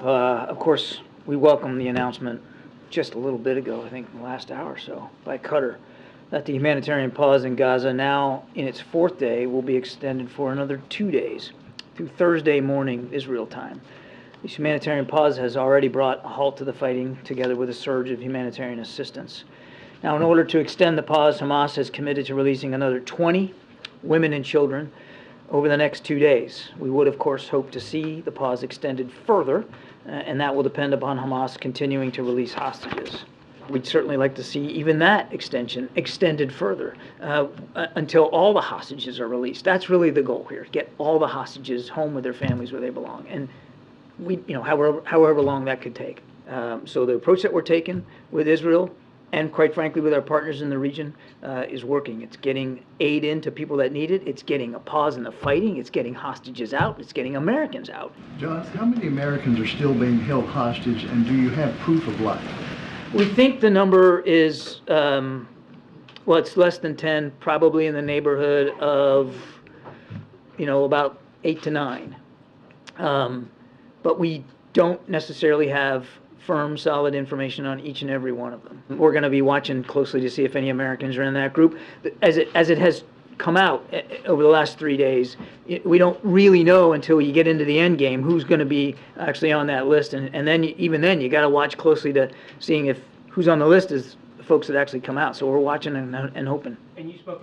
Of course, we welcome the announcement just a little bit ago, I think in the last hour or so, by Qatar, that the humanitarian pause in Gaza, now in its fourth day, will be extended for another 2 days through Thursday morning Israel time. This humanitarian pause has already brought a halt to the fighting, together with a surge of humanitarian assistance. Now, in order to extend the pause, Hamas has committed to releasing another 20 women and children over the next 2 days. We would, of course, hope to see the pause extended further, and that will depend upon Hamas continuing to release hostages. We'd certainly like to see even that extension extended further until all the hostages are released. That's really the goal here: get all the hostages home with their families where they belong, and however long that could take. So the approach that we're taking with Israel, and quite frankly with our partners in the region, is working. It's getting aid in to people that need it. It's getting a pause in the fighting. It's getting hostages out. It's getting Americans out. John, how many Americans are still being held hostage, and do you have proof of life? We think the number is, well, it's less than 10, probably in the neighborhood of, about 8 to 9. But we don't necessarily have firm, solid information on each and every one of them. We're going to be watching closely to see if any Americans are in that group. As it has come out over the last 3 days, we don't really know until you get into the end game who's going to be actually on that list, and then even then you got to watch closely to seeing if who's on the list is the folks that actually come out. So we're watching and hoping. And you spoke